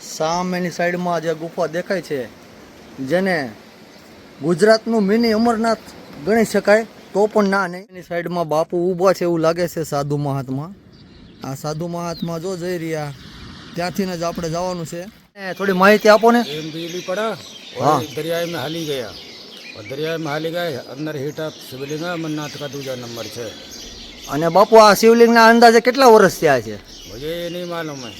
સામેની સાઈડમાં જે ગુફા દેખાય છે જેને ગુજરાતનું મિની અમરનાથ ગણી શકાય તો પણ ના નહીં. એની સાઈડમાં બાપુ ઊભા છે એવું લાગે છે. સાધુ મહાત્મા, આ સાધુ મહાત્મા જો જઈ રહ્યા ત્યાંથી જ આપણે જવાનું છે. થોડી માહિતી આપો ને. बिजली पड़ा हाँ। और दरिया में हाली गया और दरिया में हाली गए अंदर हीटा शिवलिंग अमरनाथ का दूसरा नंबर है. અને બાપુ આ શિવલિંગના અંદાજે કેટલા વર્ષ થયા છે? मुझे ये नहीं मालूम है.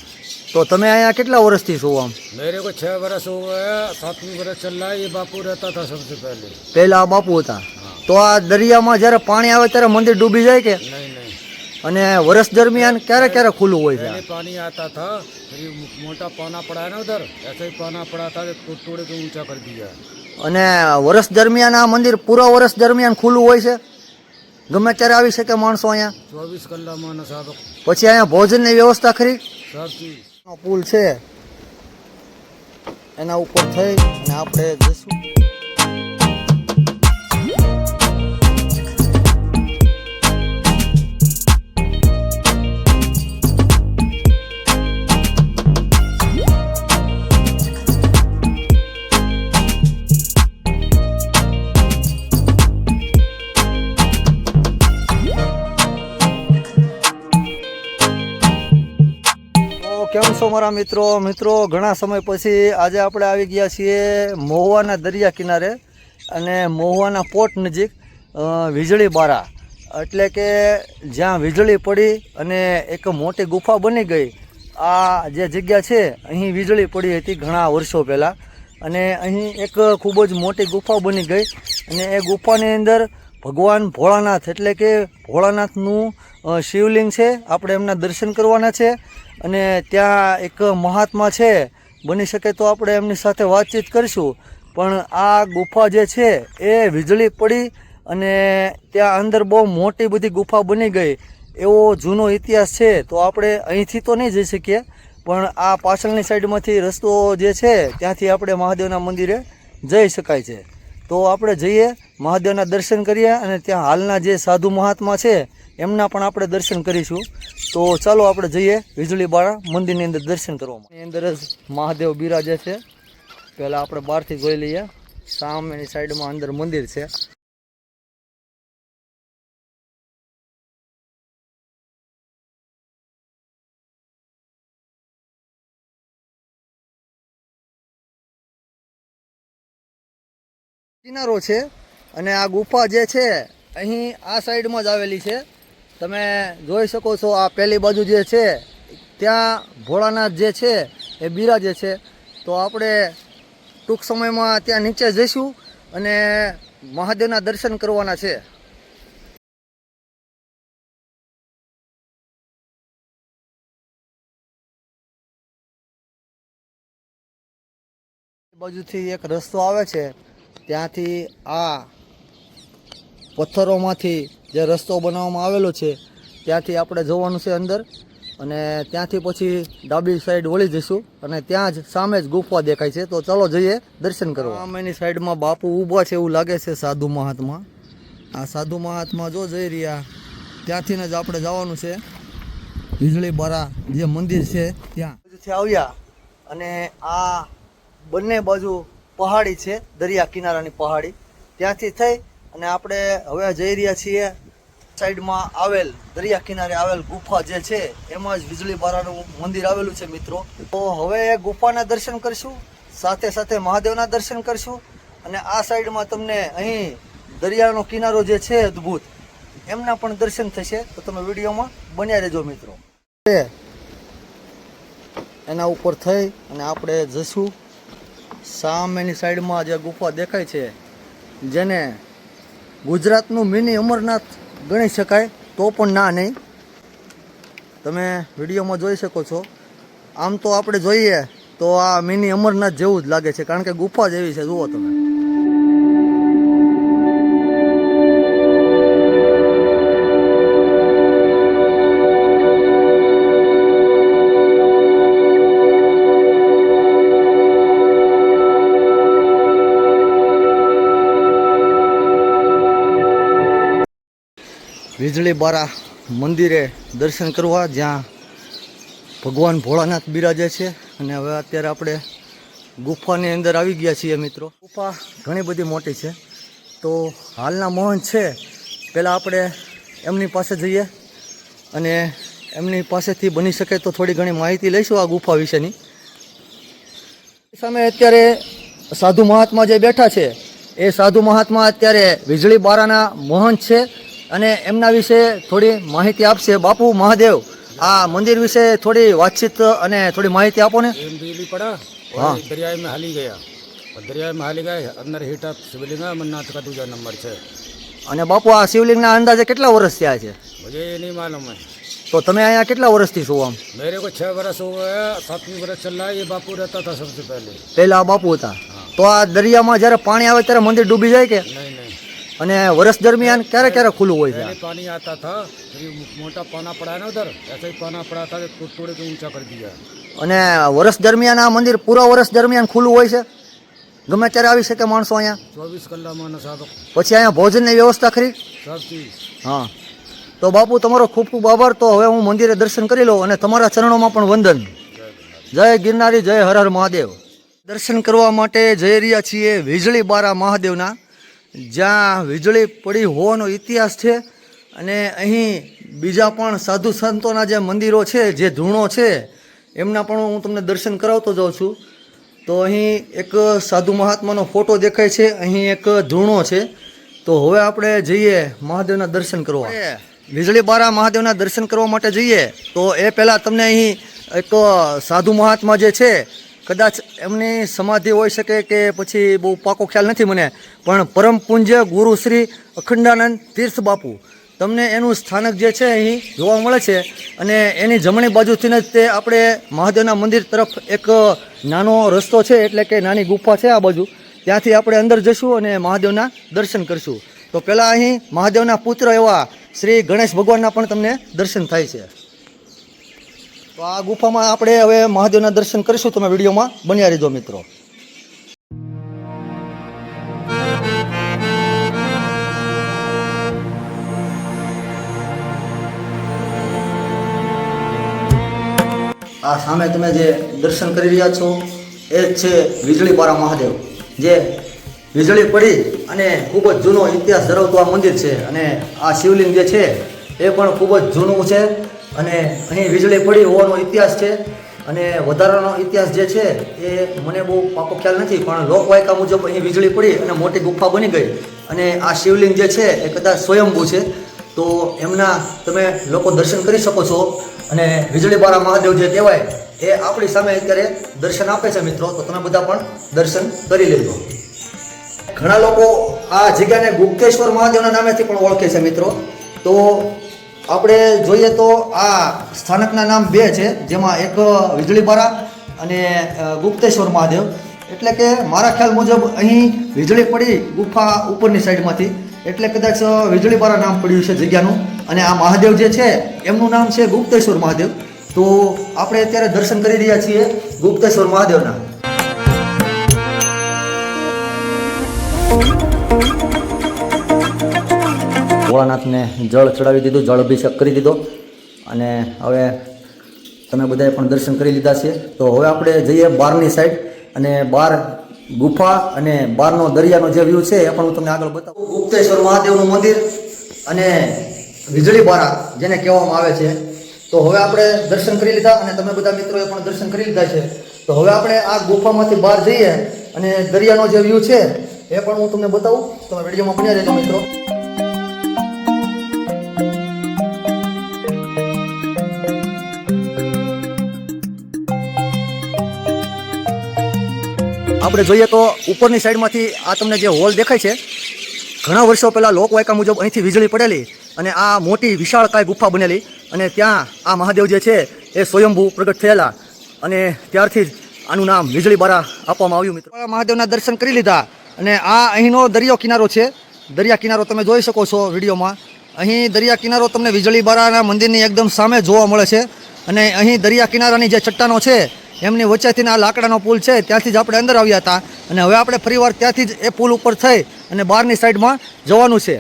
તો તમે અહીંયા કેટલા વર્ષથી છો? આમ मेरे को 6 बरस हो गया, 7वीं बरस चल रहा है. ये बापू रहता था सबसे पहले. પહેલા આ બાપુ હતા. તો આ દરિયામાં જ્યારે પાણી આવે ત્યારે મંદિર ડૂબી જાય કે? नहीं नहीं, અને વર્ષ દરમિયાન ક્યારે ક્યારે ખુલ્લું હોય છે? पहले पानी आता था, फिर ये मोटा पाना पड़ा है ना उधर, ऐसे ही पाना पड़ा था तो तोड़े के ऊंचा कर दिया. અને વર્ષ દરમિયાન આ મંદિર પૂરા વર્ષ દરમિયાન ખુલ્લું હોય છે? ગમે ત્યારે આવી શકે માણસો અહીંયા? 24 कल्ला मानस साहब પછી અહીંયા ભોજનની વ્યવસ્થા ખરી? सब चीज. પુલ છે એના ઉપર થઈ અને આપણે જઈશું. કેમ છો મારા મિત્રો? ઘણા સમય પછી આજે આપણે આવી ગયા છીએ મહુવાના દરિયા કિનારે અને મહુવાના પોર્ટ નજીક વીજળી બારા, એટલે કે જ્યાં વીજળી પડી અને એક મોટી ગુફા બની ગઈ. આ જે જગ્યા છે અહીં વીજળી પડી હતી ઘણા વર્ષો પહેલાં અને અહીં એક ખૂબ જ મોટી ગુફા બની ગઈ અને એ ગુફાની અંદર ભગવાન ભોળાનાથ એટલે કે ભોળાનાથનું શિવલિંગ છે. આપણે એમના દર્શન કરવાના છે અને ત્યાં એક મહાત્મા છે, બની શકે તો આપણે એમની સાથે વાતચીત કરીશું. પણ આ ગુફા જે છે એ વીજળી પડી અને ત્યાં અંદર બહુ મોટી બધી ગુફા બની ગઈ એવો જૂનો ઇતિહાસ છે. તો આપણે અહીંથી તો નહીં જઈ શકીએ, પણ આ પાછળની સાઈડમાંથી રસ્તો જે છે ત્યાંથી આપણે મહાદેવના મંદિરે જઈ શકાય છે. તો આપણે જઈએ, મહાદેવના દર્શન કરીએ અને ત્યાં હાલના જે સાધુ મહાત્મા છે એમના પણ આપણે દર્શન કરીશું. તો ચાલો આપણે જઈએ વીજળી બારા મંદિરની અંદર દર્શન કરવામાં. એની અંદર જ મહાદેવ બિરાજે છે. પહેલાં આપણે બહારથી જોઈ લઈએ. સામેની સાઈડમાં અંદર મંદિર છે. કિનારો છે અને આ ગુફા જે છે અહીં આ સાઈડમાં જ આવેલી છે. તમે જોઈ શકો છો આ પહેલી બાજુ જે છે ત્યાં ભોળાનાથ જે છે એ બિરાજે છે. તો આપણે ટૂંક સમયમાં ત્યાં નીચે જઈશું અને મહાદેવના દર્શન કરવાના છે. બાજુથી એક રસ્તો આવે છે, ત્યાંથી આ પથ્થરોમાંથી જે રસ્તો બનાવવામાં આવેલો છે ત્યાંથી આપણે જવાનું છે અંદર અને ત્યાંથી પછી ડાબી સાઈડ વળી જઈશું અને ત્યાં જ સામે જ ગુફા દેખાય છે. તો ચાલો જઈએ દર્શન કરવા. સામેની સાઈડમાં બાપુ ઊભા છે એવું લાગે છે, સાધુ મહાત્મા. આ સાધુ મહાત્મા જો જઈ રહ્યા ત્યાંથી જ આપણે જવાનું છે વીજળી બારા જે મંદિર છે ત્યાં. બાજુથી આવ્યા અને આ બંને બાજુ પહાડી છે, દરિયા કિનારાની પહાડી. ત્યાંથી થઈ અને આપણે હવે જઈ રહ્યા છીએ સાઈડમાં આવેલ દરિયા કિનારે આવેલ ગુફા જે છે એમાં જ વીજળી બારાનું મંદિર આવેલું છે મિત્રો. તો હવે એ ગુફાના દર્શન કરીશું, સાથે સાથે મહાદેવના દર્શન કરીશું અને આ સાઈડમાં તમને અહીં દરિયાનો કિનારો જે છે અદ્ભુત એમના પણ દર્શન થશે. તો તમે વિડીયોમાં બન્યા રહેજો મિત્રો. એના ઉપર થઈ અને આપણે જઈશું. સામેની સાઈડમાં જે ગુફા દેખાય છે જેને ગુજરાતનું મિની અમરનાથ ગણી શકાય તો પણ ના નહીં. તમે વિડીયોમાં જોઈ શકો છો. આમ તો આપણે જોઈએ તો આ મિની અમરનાથ જેવું જ લાગે છે, કારણ કે ગુફા જ એવી છે. જુઓ તમે. વીજળી બારા મંદિરે દર્શન કરવા જ્યાં ભગવાન ભોળાનાથ બિરાજે છે. અને હવે અત્યારે આપણે ગુફાની અંદર આવી ગયા છીએ મિત્રો. ગુફા ઘણી બધી મોટી છે. તો હાલના મહંત છે, પહેલાં આપણે એમની પાસે જઈએ અને એમની પાસેથી બની શકે તો થોડી ઘણી માહિતી લઈશું આ ગુફા વિશેની. સામે અત્યારે સાધુ મહાત્મા જે બેઠા છે એ સાધુ મહાત્મા અત્યારે વીજળી બારાના મહંત છે અને એમના વિશે થોડી માહિતી આપશે. બાપુ મહાદેવ, આ મંદિર વિશે થોડી વાતચીત અને થોડી માહિતી આપો ને. एम बिजली पड़ा हाँ। और दरिया में हाली गया और दरिया में हाली गए अंदर हीटा शिवलिंग है अमरनाथ का दूसरा नंबर है. અને બાપુ આ શિવલિંગના અંદાજે કેટલા વર્ષ થયા છે? मुझे ये नहीं मालूम है. તો તમે અહીંયા કેટલા વર્ષથી છો? આમ मेरे को 6 बरस हो गया, 7वीं बरस चल रहा है. ये बापू रहता था सबसे पहले. પહેલા આ બાપુ હતા. તો આ દરિયામાં જ્યારે પાણી આવે ત્યારે મંદિર ડૂબી જાય કે? नहीं नहीं, અને વર્ષ દરમિયાન ક્યારે ક્યારે ખુલ્લું હોય છે? पहले पानी आता था, फिर ये मोटा पाना पड़ा है ना उधर, ऐसा ही पाना पड़ा था, तोड़ के ऊंचा कर दिया. અને વર્ષ દરમિયાન આ મંદિર પૂરા વર્ષ દરમિયાન ખુલ્લું હોય છે? ગમે ત્યારે આવી શકે માણસો અહીંયા? 24 कलाक मानो साहब, પછી અહીંયા ભોજનની વ્યવસ્થા ખરી? सब चीज. હા. તો બાપુ તમારો ખૂબ ખૂબ આભાર. તો હવે હું મંદિરે દર્શન કરી લઉં અને તમારા ચરણોમાં પણ વંદન. જય ગિરનારી, જય હર હર મહાદેવ. દર્શન કરવા માટે જઈ રહ્યા છીએ વીજળી બારા મહાદેવના, જ્યાં વીજળી પડી હોવાનો ઇતિહાસ છે. અને અહીં બીજા પણ સાધુ સંતોના જે મંદિરો છે, જે ધૂણો છે, એમના પણ હું તમને દર્શન કરાવતો જાઉં છું. તો અહીં એક સાધુ મહાત્માનો ફોટો દેખાય છે, અહીં એક ધૂણો છે. તો હવે આપણે જઈએ મહાદેવના દર્શન કરવા. વીજળી બારા મહાદેવના દર્શન કરવા માટે જઈએ તો એ પહેલાં તમને અહીં એક સાધુ મહાત્મા જે છે, કદાચ એમની સમાધિ હોઈ શકે કે પછી બહુ પાકો ખ્યાલ નથી મને, પણ પરમ પૂજ્ય ગુરુ શ્રી અખંડાનંદ તીર્થ બાપુ, તમને એનું સ્થાનક જે છે અહીં જોવા મળે છે. અને એની જમણી બાજુથી જ તે આપણે મહાદેવના મંદિર તરફ એક નાનો રસ્તો છે, એટલે કે નાની ગુફા છે આ બાજુ, ત્યાંથી આપણે અંદર જઈશું અને મહાદેવના દર્શન કરીશું. તો પહેલાં અહીં મહાદેવના પુત્ર એવા શ્રી ગણેશ ભગવાનના પણ તમને દર્શન થાય છે. તો આ ગુફામાં આપણે હવે મહાદેવના દર્શન કરીશું. તમે વિડીયોમાં બન્યા રહેજો મિત્રો. આ સામે તમે જે દર્શન કરી રહ્યા છો એ જ છે વીજળી બારા મહાદેવ, જે વીજળી પડી અને ખૂબ જ જૂનો ઇતિહાસ ધરાવતું આ મંદિર છે. અને આ શિવલિંગ જે છે એ પણ ખૂબ જ જૂનું છે અને અહીં વીજળી પડી હોવાનો ઇતિહાસ છે. અને વધારાનો ઇતિહાસ જે છે એ મને બહુ પાકો ખ્યાલ નથી, પણ લોકવાયકા મુજબ અહીં વીજળી પડી અને મોટી ગુફા બની ગઈ. અને આ શિવલિંગ જે છે એ કદાચ સ્વયંભૂ છે, તો એમના તમે લોકો દર્શન કરી શકો છો. અને વીજળી બારા મહાદેવ જે કહેવાય એ આપણી સામે અત્યારે દર્શન આપે છે મિત્રો. તો તમે બધા પણ દર્શન કરી લેજો. ઘણા લોકો આ જગ્યાને ગુપ્તેશ્વર મહાદેવના નામેથી પણ ઓળખે છે મિત્રો. તો આપણે જોઈએ તો આ સ્થાનકના નામ બે છે, જેમાં એક વીજળી બારા અને ગુપ્તેશ્વર મહાદેવ. એટલે કે મારા ખ્યાલ મુજબ અહીં વીજળી પડી ગુફા ઉપરની સાઈડમાંથી, એટલે કદાચ વીજળી બારા નામ પડ્યું છે જગ્યાનું. અને આ મહાદેવ જે છે એમનું નામ છે ગુપ્તેશ્વર મહાદેવ. તો આપણે અત્યારે દર્શન કરી રહ્યા છીએ ગુપ્તેશ્વર મહાદેવના. ભોળાનાથને જળ ચડાવી દીધું, જળ અભિષેક કરી દીધો અને હવે તમે બધાએ પણ દર્શન કરી લીધા છે. તો હવે આપણે જઈએ બહારની સાઈડ અને બહાર ગુફા અને બહારનો દરિયાનો જે વ્યૂ છે એ પણ હું તમને આગળ બતાવું. ગુપ્તેશ્વર મહાદેવનું મંદિર અને વીજળી બારા જેને કહેવામાં આવે છે. તો હવે આપણે દર્શન કરી લીધા અને તમે બધા મિત્રોએ પણ દર્શન કરી લીધા છે. તો હવે આપણે આ ગુફામાંથી બહાર જઈએ અને દરિયાનો જે વ્યૂ છે એ પણ હું તમને બતાવું. તમે વિડીયોમાં બન્યા રહેજો મિત્રો. આપણે જોઈએ તો ઉપરની સાઈડમાંથી આ તમને જે હોલ દેખાય છે, ઘણા વર્ષો પહેલાં લોકવાયકા મુજબ અહીંથી વીજળી પડેલી અને આ મોટી વિશાળકાય ગુફા બનેલી. અને ત્યાં આ મહાદેવ જે છે એ સ્વયંભૂ પ્રગટ થયેલા અને ત્યારથી જ આનું નામ વીજળી બારા આપવામાં આવ્યું મિત્રો. મહાદેવના દર્શન કરી લીધા અને આ અહીંનો દરિયો કિનારો છે. દરિયા કિનારો તમે જોઈ શકો છો વિડીયોમાં. અહીં દરિયા કિનારો તમને વીજળી બારાના મંદિરની એકદમ સામે જોવા મળે છે. અને અહીં દરિયા કિનારાની જે ચટ્ટાનો છે એમની વચ્ચેથી આ લાકડાનો પુલ છે, ત્યાંથી જ આપણે અંદર આવ્યા હતા. અને હવે આપણે ફરીવાર ત્યાંથી જ એ પુલ ઉપર થઈ અને બહારની સાઈડમાં જવાનું છે.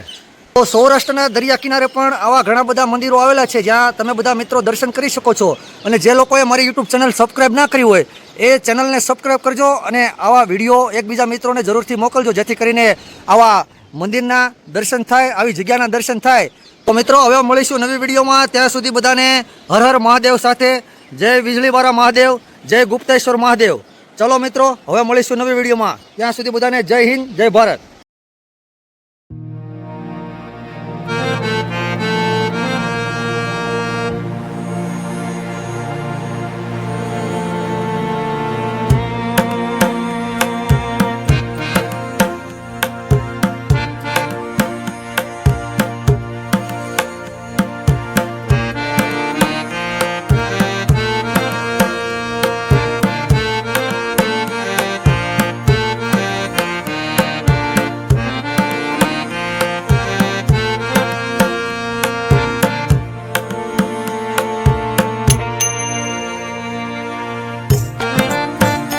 તો સૌરાષ્ટ્રના દરિયા કિનારે પણ આવા ઘણા બધા મંદિરો આવેલા છે જ્યાં તમે બધા મિત્રો દર્શન કરી શકો છો. અને જે લોકોએ મારી યુટ્યુબ ચેનલ સબસ્ક્રાઈબ ના કરી હોય એ ચેનલને સબસ્ક્રાઈબ કરજો અને આવા વિડીયો એકબીજા મિત્રોને જરૂરથી મોકલજો જેથી કરીને આવા મંદિરના દર્શન થાય, આવી જગ્યાના દર્શન થાય. તો મિત્રો હવે મળીશું નવી વિડીયોમાં. ત્યાં સુધી બધાને હર હર મહાદેવ સાથે જય વીજળીવાળા મહાદેવ, જય ગુપ્તેશ્વર મહાદેવ. ચલો મિત્રો હવે મળીશું નવી વિડીયોમાં. ત્યાં સુધી બધાને જય હિન્દ, જય ભારત.